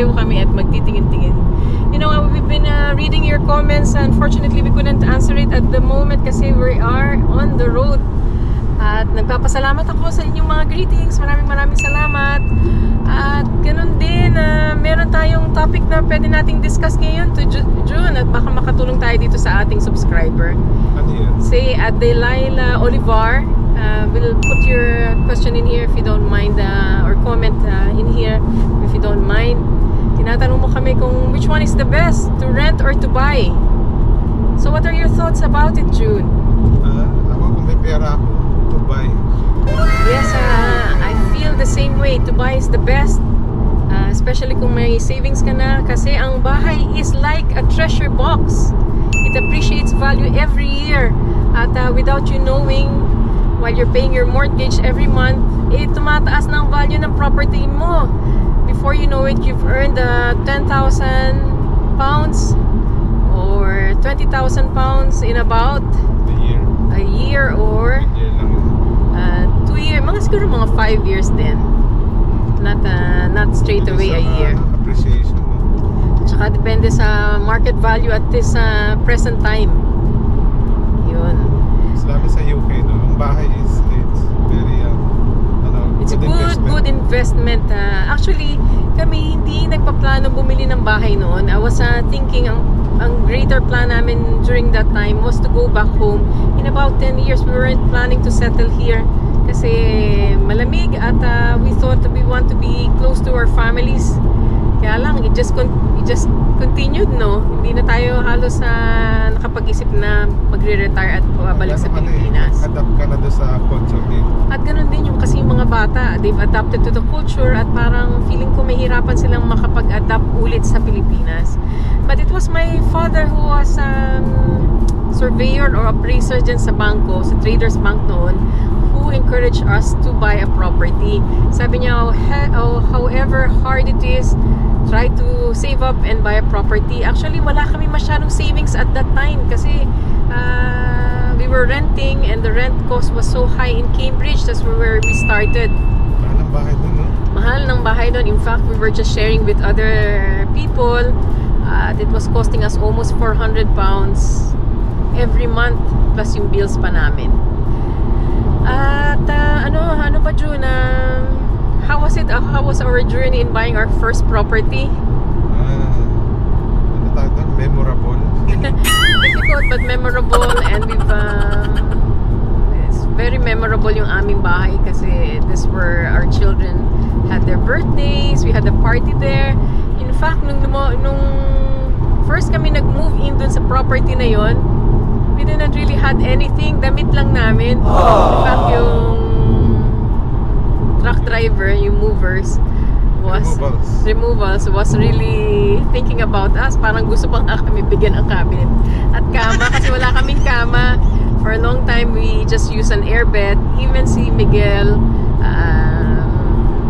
Sasayaw kami at magtitingin-tingin. You know, we've been reading your comments. Unfortunately, we couldn't answer it at the moment kasi we are on the road. At nagpapasalamat ako sa inyong mga greetings. Maraming salamat. At ganun din, meron tayong topic na pwede nating discuss ngayon to June. At baka makatulong tayo dito sa ating subscriber. Ano yun? Say Adelaila Olivar. We'll put your question in here if you don't mind, or comment in here if you don't mind. Tinatanong mo kami kung which one is the best, to rent or to buy. So what are your thoughts about it, June? Ako kung may pera ako, to buy. Yes, I feel the same way. To buy is the best, especially kung may savings ka na, kasi ang bahay is like a treasure box. It appreciates value every year. At without you knowing, while you're paying your mortgage every month, tumataas ng value ng property mo. Before you know it, you've earned 10,000 pounds or 20,000 pounds in about a year or 2 years, siguro mga 5 years din. Not straight away a year. Appreciation. Tsaka depende sa market value at this present time. Yun. Lalo sa UK, no? Ang bahay it's very it's a good investment. Actually, kami hindi nagpaplano bumili ng bahay noon. I was thinking ang greater plan namin during that time was to go back home. In about 10 years, we weren't planning to settle here kasi malamig at we thought that we want to be close to our families. Kaya lang, it just continued, no? Hindi na tayo halos nakapag-isip na magre-retire at babalik sa Pilipinas. Adapt ka na doon sa culture dito. At ganun din yung kasi yung mga bata, they've adapted to the culture at parang feeling ko mahirapan silang makapag-adapt ulit sa Pilipinas. But it was my father who was surveyor or appraiser dyan sa bangko, sa Traders Bank noon, who encouraged us to buy a property. Sabi niya, however hard it is, try to save up and buy a property. Actually, wala kami masyadong savings at that time kasi we were renting and the rent cost was so high in Cambridge. That's where we started. Mahal ng bahay doon, no? Mahal ng bahay doon. In fact, we were just sharing with other people. It was costing us almost 400 pounds every month plus yung bills pa namin. At ano ba, June? How was it? How was our journey in buying our first property? Memorable. Difficult but memorable, and it's very memorable yung aming bahay kasi this where our children had their birthdays. We had a party there. In fact, nung first kami nag-move in dun sa property na yon, we did not really had anything. Damit lang namin. In fact, yung truck driver, yung movers, removals was really thinking about us. Parang gusto pang kami bigyan ng cabinet at kama kasi wala kaming kama. For a long time, we just use an airbed. Even si Miguel,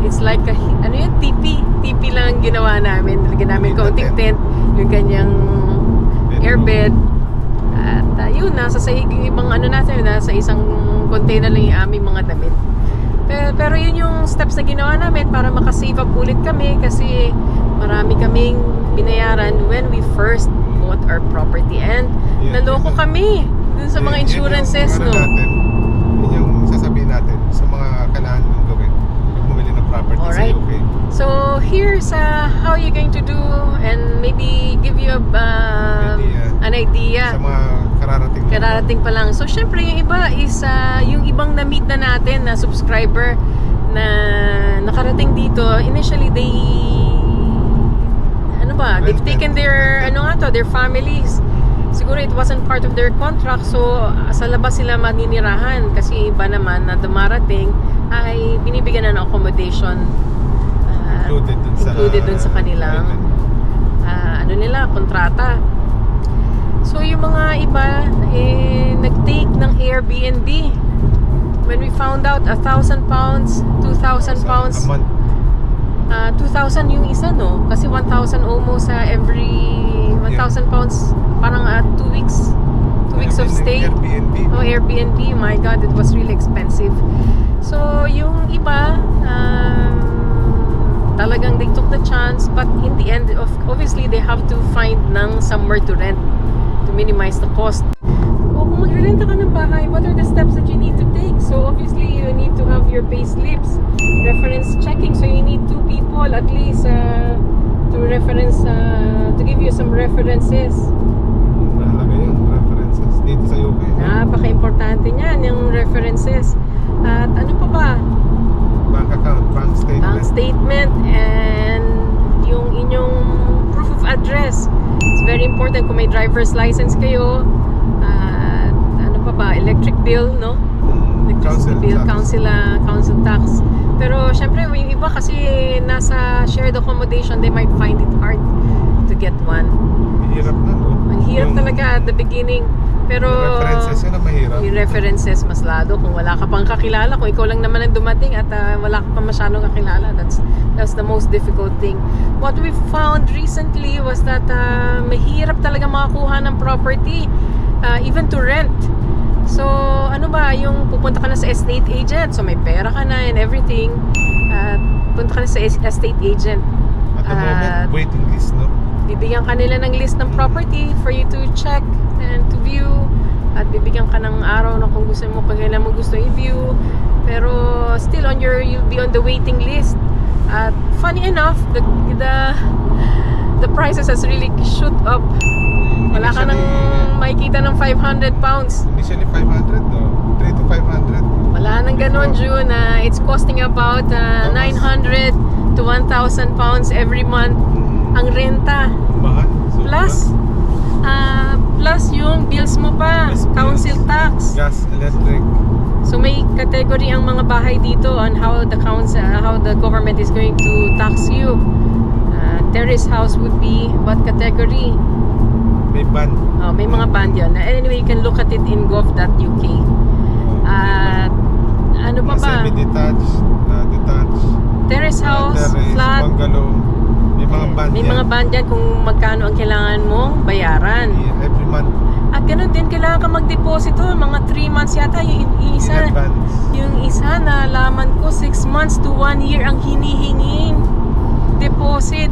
it's like tipi lang ginawa namin. Nalagyan namin counting tent, yung kanyang airbed. At yun, nasa sahig yung ibang natin, nasa isang container lang yung aming mga damit. Pero yun yung steps na ginawa namin para makasave up ulit kami kasi marami kaming binayaran when we first bought our property. And naloko kami dun sa mga insurances, no? Yun yung sasabihin natin sa mga kailangan mong gawin pag bumili ng property sa UK. So here's how you're going to do and maybe give you an idea sa mga kararating pa lang. So syempre yung iba is yung ibang na-meet na natin na subscriber na nakarating dito. Initially they've taken their their families. Siguro it wasn't part of their contract, so sa labas sila maninirahan kasi iba naman na dumarating ay binibigyan na ng accommodation included dun sa kanilang kontrata. So yung mga iba nag-take ng Airbnb. When we found out 1,000 pounds, 2,000 pounds, 2,000 yung isa, no? Kasi 1,000 almost every 1,000 pounds parang 2 weeks of stay. Airbnb, my God, it was really expensive. So yung iba talagang they took the chance, but in the end, obviously they have to find ng somewhere to rent to minimize the cost. O kung magrerenta ka ng bahay, what are the steps that you need to take? So obviously you need to have your pay slips, reference checking, so you need 2 people at least to reference, to give you some references. Mahalaga yung references dito sa UK. Napaka-importante niyan, yung references. At ano pa ba? Bank account, bank statement. Bank statement and yung inyong proof of address. It's very important kung may driver's license kayo. Ano pa ba? Electric bill, no? Electricity bill, council tax. Pero syempre, yung iba kasi nasa shared accommodation, they might find it hard to get one. Mahirap na, no? Ang hirap talaga at the beginning. Pero yung references yun ang mahirap. yung references mas lalo kung wala ka pang kakilala, kung ikaw lang naman ang dumating at wala ka pang masyadong kakilala, that's the most difficult thing. What we found recently was that mahirap talaga makakuha ng property, even to rent. So ano ba, yung pupunta ka na sa estate agent, so may pera ka na and everything, punta ka na sa estate agent. At the moment, waiting list, no? Bibigyan ka nila ng list ng property for you to check and to view, at bibigyan ka ng araw na kung gusto mo, kailan mo gusto i-view, pero still you'll be on the waiting list. At funny enough, the prices has really shoot up. Wala ka nang makikita ng 500 pounds. Initially 500, no? 3 to 500. Wala nang ganon, June. It's costing about 900 to 1,000 pounds every month ang renta. Mahal. Plus yung bills mo pa, council tax. Gas, electric. So may category ang mga bahay dito on how the government is going to tax you. Terrace house would be what category? May ban. May mga band yun. Anyway, you can look at it in gov.uk. Ano pa ba? Semi-detached, detached. Terrace house, terrace, flat. bungalow. May mga ban May yan. mga band yan kung magkano ang kailangan mong bayaran. Yeah, every month. At ganun din, kailangan ka mag-deposito. Mga 3 months yata. Yung isa, In advance. yung isa na laman ko, 6 months to 1 year ang hinihinging deposit.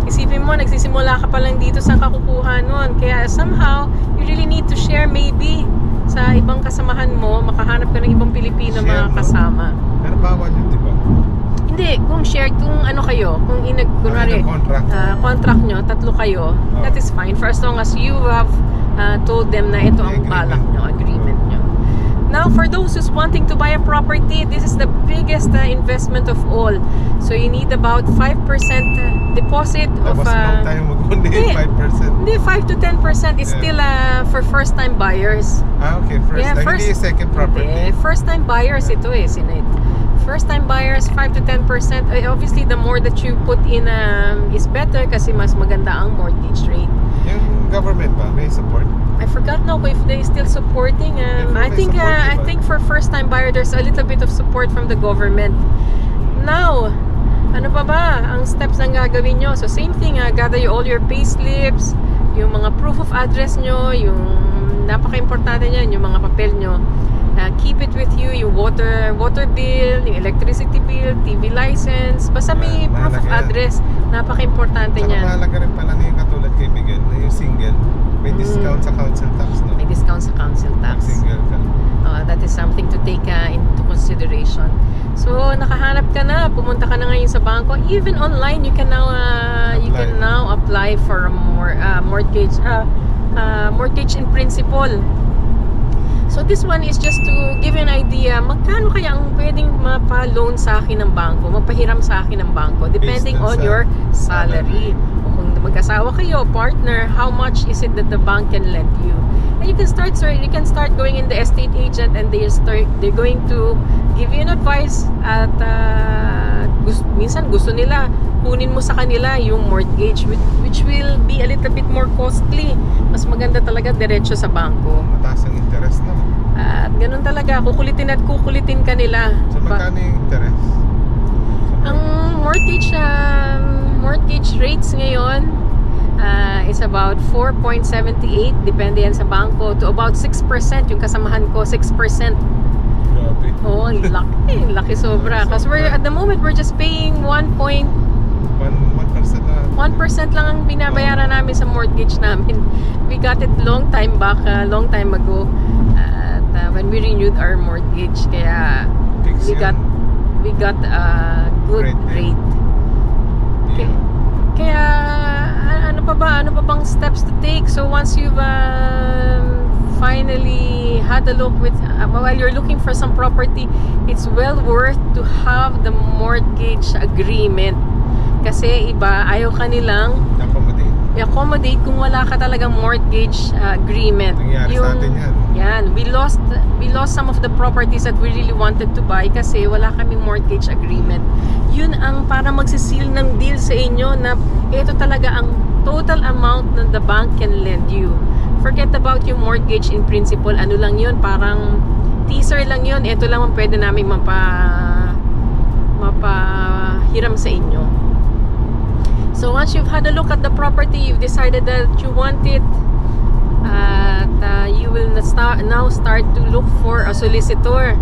Isipin mo, nagsisimula ka pa lang dito sa kakukuha nun. Kaya somehow, you really need to share maybe sa ibang kasamahan mo, makahanap ka ng ibang Pilipino Share, mga no? kasama. Pero bawal yun, di ba? Hindi, kung shared, kung ano kayo, kung kunwari, yung contract. contract nyo, 3 kayo, that is fine. For as long as you have told them na ito ang balak nyo, agreement nyo. Now, for those who's wanting to buy a property, this is the biggest investment of all. So, you need about 5% deposit of... Tapos long tayo mag-unin, 5%. Hindi, 5 to 10% is still for first-time buyers. Okay, hindi second property. Hindi, first-time buyers ito Sinit. First-time buyers, 5 to 10%. Obviously, the more that you put in is better kasi mas maganda ang mortgage rate. Yung government ba, may support? I forgot now if they still supporting. I think for first-time buyer, there's a little bit of support from the government. Now, ano pa ba ang steps na gagawin nyo? So same thing, gather all your pay slips, yung mga proof of address nyo, yung napaka-importante niyan, yung mga papel nyo. Keep it with you, yung water bill, yung electricity bill, TV license, basta may proof of address, napaka-importante niyan. Saka mahalaga rin pala na yung katulad kay Miguel, na yung single, may discount sa council tax, no? May discount sa council tax. Single ka. That is something to take into consideration. So nakahanap ka na, pumunta ka na ngayon sa bangko. Even online, you can now apply for a mortgage in principle. So this one is just to give you an idea, magkano kaya ang pwedeng mapa-loan sa akin ng bangko, mapahiram sa akin ng bangko, depending on your salary. O kung mag-asawa kayo, partner, how much is it that the bank can lend you? And you can start going in the estate agent and they're going to give you an advice at minsan gusto nila kunin mo sa kanila yung mortgage which will be a little bit more costly. Mas maganda talaga diretso sa bangko. Mataas ang interest na. At ganun talaga, kukulitin ka nila. So magkano yung interest? Ang mortgage rates ngayon is about 4.78, depende yan sa bangko, to about 6%. Yung kasamahan ko, 6%. Grabe. Oo, ang laki. Laki sobra. Kasi at the moment, we're just paying 1% 1% na. 1% lang ang binabayaran namin sa mortgage namin. We got it long time back, long time ago. When we renewed our mortgage. Kaya Fix we yun. got a good rate. Yeah. Kaya ano pa bang steps to take? So once you've finally had a look with while you're looking for some property, it's well worth to have the mortgage agreement. Kasi iba, ayaw kanilang i-accommodate kung wala ka talagang mortgage agreement. Nangyari sa atin yan. Yan, we lost some of the properties that we really wanted to buy kasi wala kaming mortgage agreement. Yun ang para magsisil ng deal sa inyo na ito talaga ang total amount na the bank can lend you. Forget about yung mortgage in principle. Ano lang yun, parang teaser lang yun. Ito lang ang pwede namin mapahiram sa inyo. So once you've had a look at the property, you've decided that you want it, you will now start to look for a solicitor.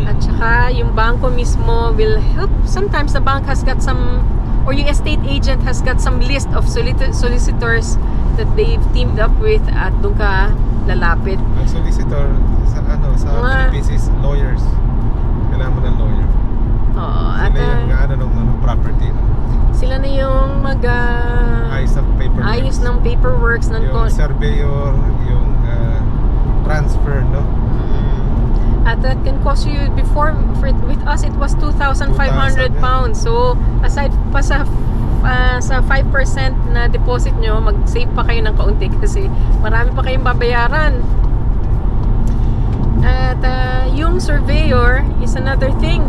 At saka yung bangko mismo will help. Sometimes the bank has got some, or yung estate agent has got some list of solicitors that they've teamed up with at doon ka lalapit. Ang solicitor sa Philippines is lawyers. Kailangan mo ng lawyer. Oo. Sila yung property. Sila na yung ayos ng paperworks ng yung surveyor, yung transfer, no? At that can cost you with us it was 2,500 pounds. So aside pa sa 5% na deposit nyo, mag-save pa kayo ng kaunti kasi marami pa kayong babayaran. At yung surveyor is another thing.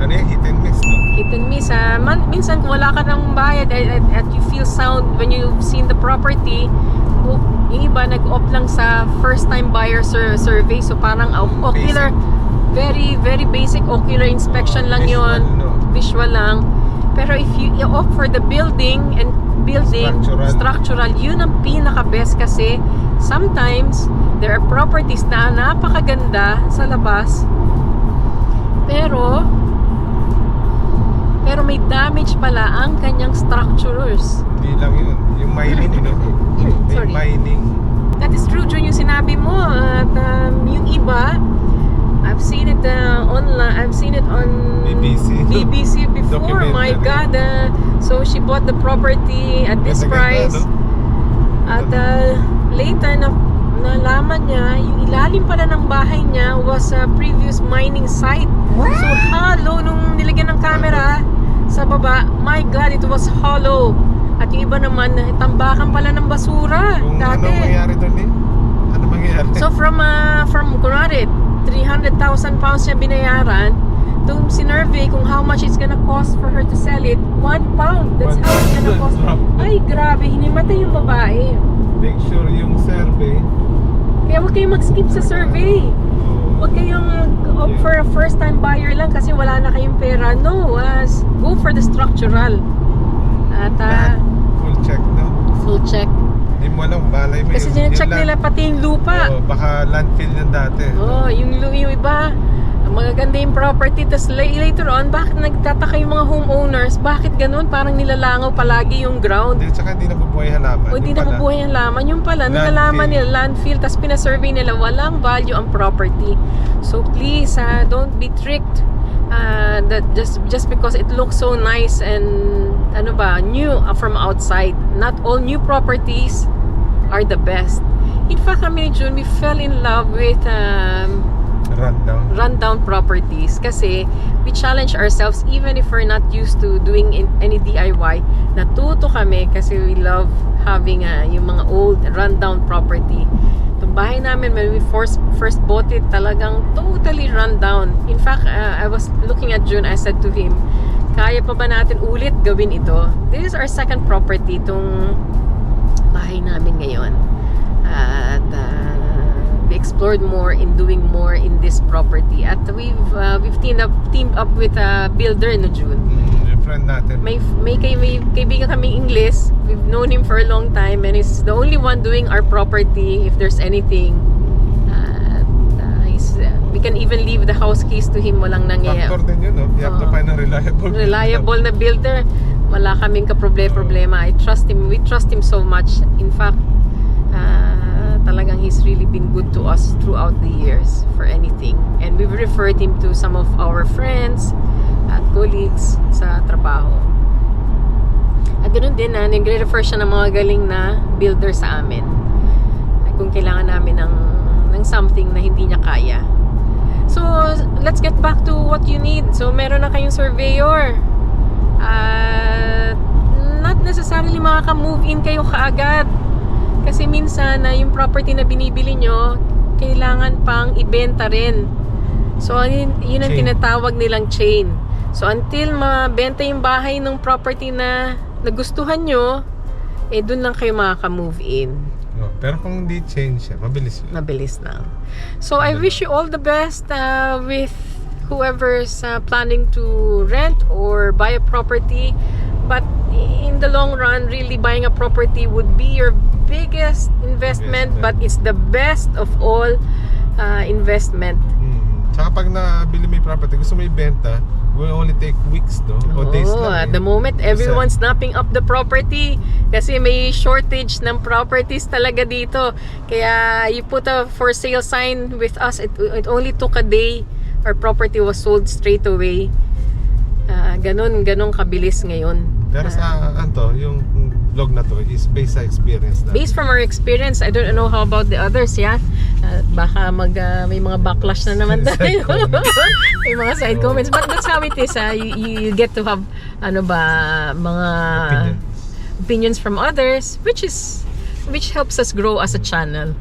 Ano yan? Hit and miss, no? Hit and miss. Minsan kung wala ka ng bayad at you feel sound when you've seen the property, yung iba nag-opt lang sa first time buyer survey. So parang ocular, very very basic ocular inspection lang visual, yon, no? Visual lang. Pero if you opt for the building structural, yun ang pinaka-best kasi sometimes there are properties na napakaganda sa labas pero may damage pala ang kanyang structures. Hindi lang yun. Yung mining, no? Sorry. Mining. That is true, Jun, yung sinabi mo. At yung iba, I've seen it online. I've seen it on BBC before. My God. So she bought the property at this price. No? At later nalaman niya, yung ilalim pala ng bahay niya was a previous mining site. So hollow nung nilagyan ng camera sa baba. My God, it was hollow. At yung iba naman, tambakan pala ng basura. Ano mangyari doon eh? Ano mangyari? So from kunwari, 300,000 pounds niya binayaran, itong sinurvey kung how much it's gonna cost for her to sell it, 1 pound. That's how it's gonna cost. Ay, grabe, hinimatay yung babae. Make sure yung survey. Kaya huwag kayong mag-skip sa survey. Huwag kayong opt for a first time buyer lang kasi wala na kayong pera. No, go for the structural. At full check, no? Full check. Hindi mo alam, balay mo. Kasi check nila pati yung lupa. Baka landfill yan dati. Yung iba, magaganda yung property, tapos later on, bakit nagtataka yung mga homeowners? Bakit ganun? Parang nilalangaw palagi yung ground. Tsaka hindi nabubuhay halaman. Hindi nabubuhay ang laman. Yung pala, nalalaman nila, landfill, tapos pinasurvey nila, walang value ang property. So please, don't be tricked that just because it looks so nice and new from outside. Not all new properties are the best. In fact, kami ni June, we fell in love with rundown properties kasi we challenge ourselves even if we're not used to doing any DIY. Natuto kami kasi we love having yung mga old rundown property. Itong bahay namin when we first bought it, talagang totally rundown. In fact, I was looking at June, I said to him, kaya pa ba natin ulit gawin ito? This is our second property, itong bahay namin ngayon. At we explored more in doing more in this property. At we've teamed up with a builder no June. Yung friend natin. May kaibigan kaming English. We've known him for a long time and he's the only one doing our property if there's anything. We can even leave the house keys to him. Walang nangyayari. Factor din yun, no? You have to find a reliable Na builder. Wala kaming problema. I trust him. We trust him so much. In fact, talagang he's really been good to us throughout the years for anything. And we've referred him to some of our friends at colleagues sa trabaho. At ganoon din na nagre-refer siya ng mga galing na builder sa amin. Kung kailangan namin ng something na hindi niya kaya. So, let's get back to what you need. So, meron na kayong surveyor. Not necessarily makaka-move in kayo kaagad. Kasi minsan na yung property na binibili nyo, kailangan pang ibenta rin. So, yun ang tinatawag nilang chain. So, until mabenta yung bahay ng property na nagustuhan nyo, dun lang kayo makaka-move in. Pero kung hindi change siya, mabilis yun. Mabilis na. So, I wish you all the best with whoever's planning to rent or buy a property. But in the long run, really buying a property would be your biggest investment, but it's the best of all investment. Tsaka pag nabili mo yung property, gusto mo ibenta, will only take weeks, no? O days lang. At the moment, everyone's snapping up the property kasi may shortage ng properties talaga dito. Kaya you put a for sale sign with us, it only took a day. Our property was sold straight away. Ganon kabilis ngayon. Pero sa yung vlog na to is based sa experience na. Based from our experience, I don't know how about the others, yeah. Baka may mga backlash na naman tayo. May mga side comments, but that's how it is. You get to have mga opinions from others, which helps us grow as a channel.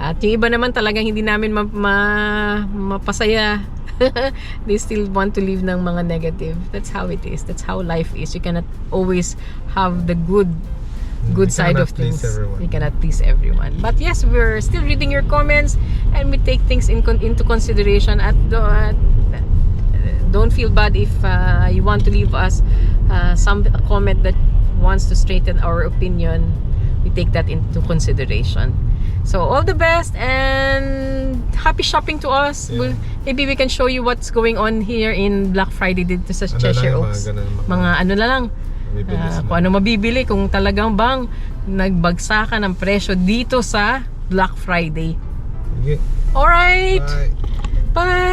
At yung iba naman talagang hindi namin mapasaya. They still want to live ng mga negative. That's how it is. That's how life is. You cannot always have the good side of things. You cannot please everyone. But yes, we're still reading your comments and we take things into consideration. At don't feel bad if you want to leave us a comment that wants to straighten our opinion. We take that into consideration. So all the best and happy shopping to us. Yeah. Maybe we can show you what's going on here in Black Friday dito sa Cheshire Oaks. Mga lang. Kung ano mabibili, kung talagang bang nagbagsakan ng presyo dito sa Black Friday. Okay. Alright. Bye. Bye.